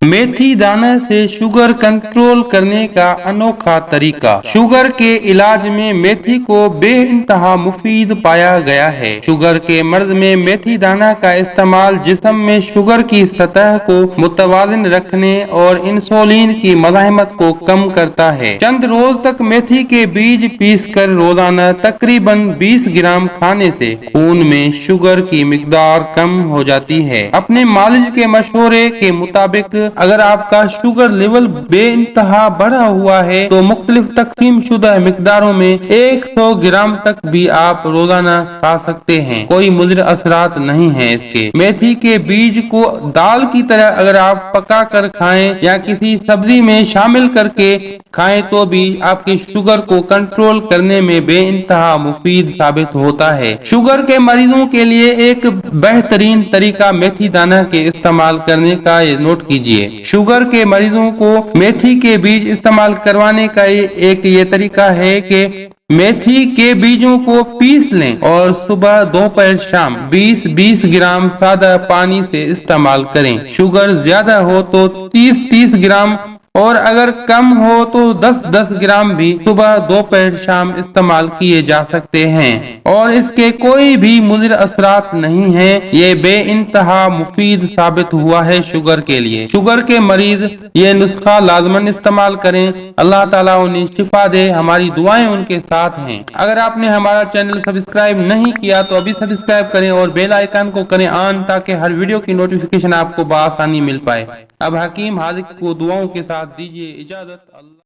मेथी दाना से sugar control करने का अनोखा तरीका। शुगर के इलाज में मेथी को बेइंतहा मुफीद पाया गया है। शुगर के मर्ज में मेथी दाना का इस्तेमाल जिस्म में शुगर की सतह को मुतवाज़िन रखने और इंसुलिन की मज़ाहमत को कम करता है। चंद रोज तक मेथी के बीज पीस कर रोजाना तकरीबन 20 ग्राम खाने से खून में शुगर की मिकदार कम हो जाती है। अपने मालिज के मशवरे के मुताबिक अगर आपका शुगर लेवल बेइंतहा बढ़ा हुआ है तो मुख्तलिफ तकसीम शुदा मिकदारों में 100 ग्राम तक भी आप रोजाना खा सकते हैं। कोई मुज़र असरात नहीं है इसके। मेथी के बीज को दाल की तरह अगर आप पका कर खाएं या किसी सब्जी में शामिल करके खाएं तो भी आपकी शुगर को कंट्रोल करने में बेइंतहा मुफीद साबित होता है। शुगर के मरीजों के लिए एक बेहतरीन तरीका मेथी दाना के इस्तेमाल करने का ये नोट कीजिए। शुगर के मरीजों को मेथी के बीज इस्तेमाल करवाने का एक ये तरीका है कि मेथी के बीजों को पीस लें और सुबह दोपहर शाम 20-20 ग्राम सादा पानी से इस्तेमाल करें। शुगर ज्यादा हो तो 30-30 ग्राम और अगर कम हो तो 10-10 ग्राम भी सुबह दोपहर शाम इस्तेमाल किए जा सकते हैं और इसके कोई भी मुज़र असरात नहीं है। ये बेइंतहा मुफीद साबित हुआ है शुगर के लिए। शुगर के मरीज ये नुस्खा लाजमन इस्तेमाल करें। अल्लाह ताला उन्हें शिफा दे। हमारी दुआएं उनके साथ हैं। अगर आपने हमारा चैनल सब्सक्राइब नहीं किया तो अभी सब्सक्राइब करें और बेल आइकन को करें ऑन ताकि हर वीडियो की नोटिफिकेशन आपको बआसानी मिल पाए। अब हकीम हाजिक को दुआओं के साथ दीजिए इजाजत।